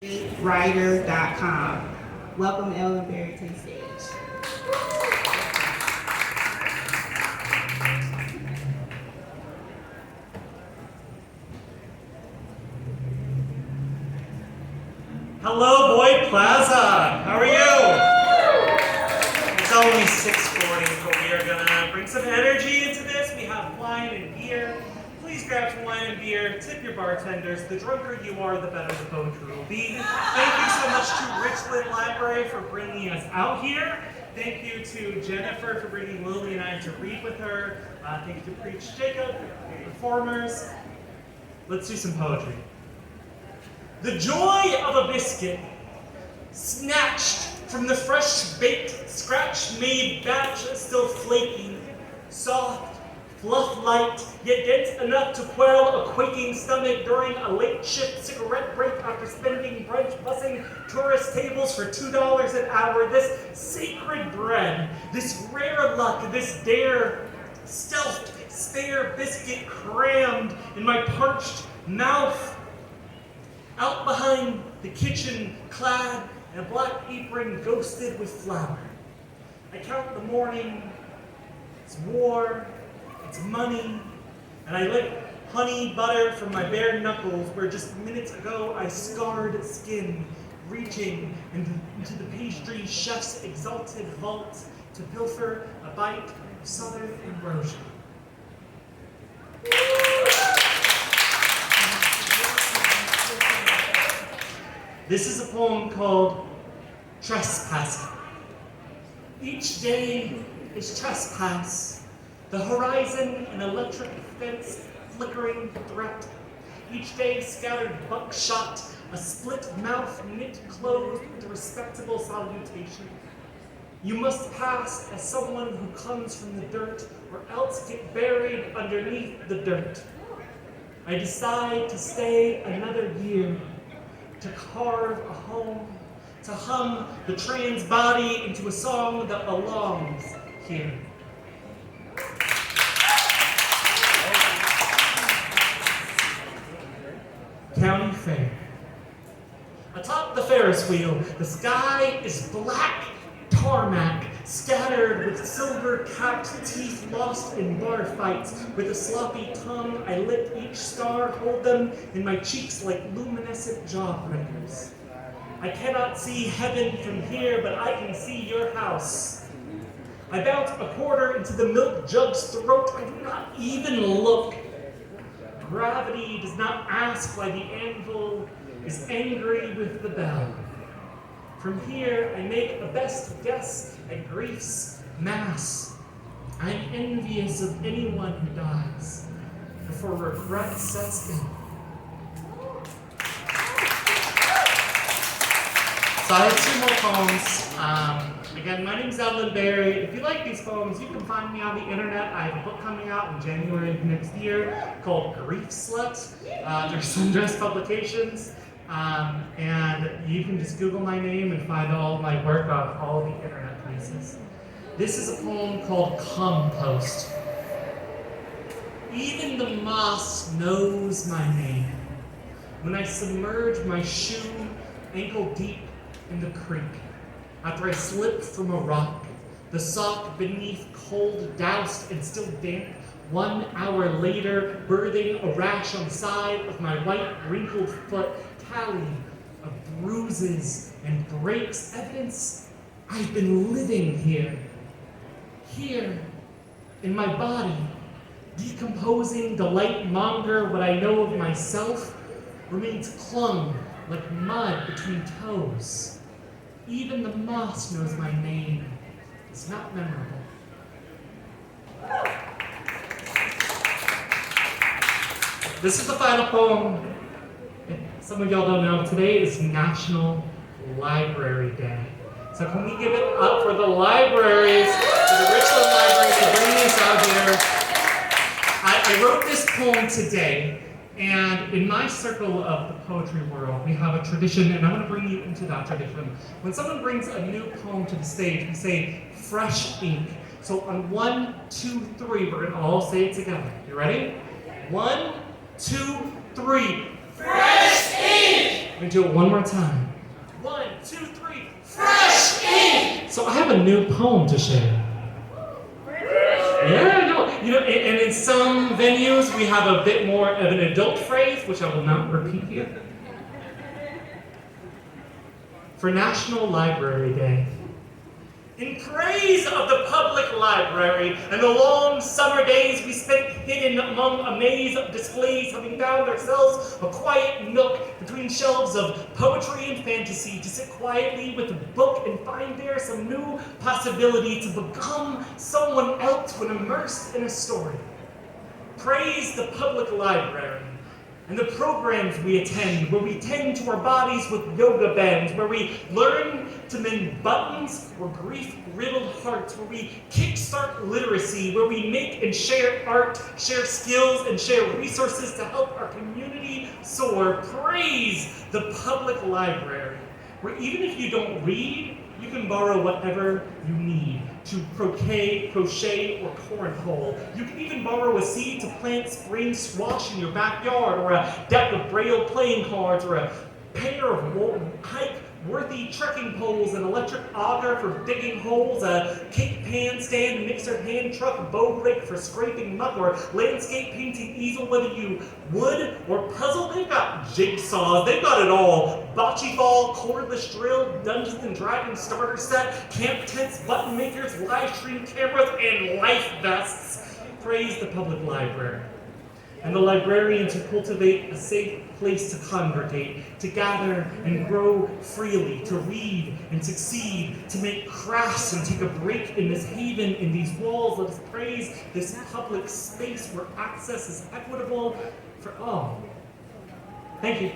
writer.com. Welcome Evelyn to the stage. Hello, Boyd Plaza. How are you? It's only 6:40, but we are gonna bring some energy into this. We have wine and beer. Please grab some wine and beer. Tip your bartenders. The drunker you are, the better the poetry will be. Thank you so much to Richland Library for bringing us out here. Thank you to Jennifer for bringing Lily and I to read with her. Thank you to Preach Jacob, the performers. Let's do some poetry. The joy of a biscuit, snatched from the fresh-baked, scratch-made batch still flaking, soft, fluff-light, yet dense enough to quell a quaking stomach during a late-shift cigarette break after spending brunch bussing tourist tables for $2 an hour. This sacred bread, this rare luck, this dare, stealthed, spare biscuit crammed in my parched mouth. Out behind the kitchen, clad in a black apron ghosted with flour. I count the morning, it's war, it's money, and I lick honey butter from my bare knuckles where just minutes ago I scarred skin, reaching into the pastry chef's exalted vault to pilfer a bite of southern ambrosia. This is a poem called Trespassing. Each day is trespass, the horizon an electric fence flickering threat. Each day scattered buckshot, a split mouth knit closed with a respectable salutation. You must pass as someone who comes from the dirt, or else get buried underneath the dirt. I decide to stay another year, to carve a home, to hum the trans body into a song that belongs here. County Fair. Atop the Ferris wheel, the sky is black tarmac, scattered with silver-capped teeth lost in bar fights. With a sloppy tongue, I lick each star, hold them in my cheeks like luminescent jawbreakers. I cannot see heaven from here, but I can see your house. I bounce a quarter into the milk jug's throat. I do not even look. Gravity does not ask why the anvil is angry with the bell. From here, I make a best guess at grief's mass. I am envious of anyone who dies before regret sets in. So I have two more poems. Again, my name's Evelyn. If you like these poems, you can find me on the internet. I have a book coming out in January of next year called Grief Slut through Sundress Publications. And you can just Google my name and find all my work on all the internet places. This is a poem called Compost. Even the moss knows my name. When I submerge my shoe ankle deep in the creek, after I slip from a rock, the sock beneath cold, doused and still damp, 1 hour later, birthing a rash on the side of my white, wrinkled foot, tally of bruises and breaks, evidence I've been living here. Here, in my body, decomposing delight monger what I know of myself remains clung like mud between toes. Even the moss knows my name. It's not memorable. This is the final poem. Some of y'all don't know, today is National Library Day. So can we give it up for the libraries, for the Richland Library for bringing us out here. I wrote this poem today, and in my circle of the poetry world, we have a tradition, and I want to bring you into that tradition. When someone brings a new poem to the stage, we say, fresh ink. So on 1, 2, 3, we're gonna all say it together. You ready? 1, 2, 3. Fresh ink! Let me do it one more time. 1, 2, 3. Fresh ink! So I have a new poem to share. Yeah, no, and in some venues we have a bit more of an adult phrase, which I will not repeat here. For National Library Day. In praise of the public library and the long summer days we spent hidden among a maze of displays, having found ourselves a quiet nook between shelves of poetry and fantasy to sit quietly with a book and find there some new possibility to become someone else when immersed in a story. Praise the public library and the programs we attend, where we tend to our bodies with yoga bends, where we learn to mend buttons or grief-riddled hearts, where we kickstart literacy, where we make and share art, share skills, and share resources to help our community soar. Praise the public library, where even if you don't read, you can borrow whatever you need to crochet, or cornhole. You can even borrow a seed to plant spring squash in your backyard, or a deck of Braille playing cards, or a pair of hike-worthy trekking poles, an electric auger for digging holes, a cake pan stand, mixer hand truck, bow rake for scraping muck, or landscape painting easel. Whether you wood or puzzle, they've got jigsaws, they've got it all. Bocce ball, cordless drill, Dungeons and Dragons starter set, camp tents, button makers, live stream cameras, and life vests. Praise the public library and the librarians who cultivate a safe place to congregate, to gather and grow freely, to read and succeed, to make crafts and take a break in this haven, in these walls. Let us praise this public space where access is equitable for all. Thank you.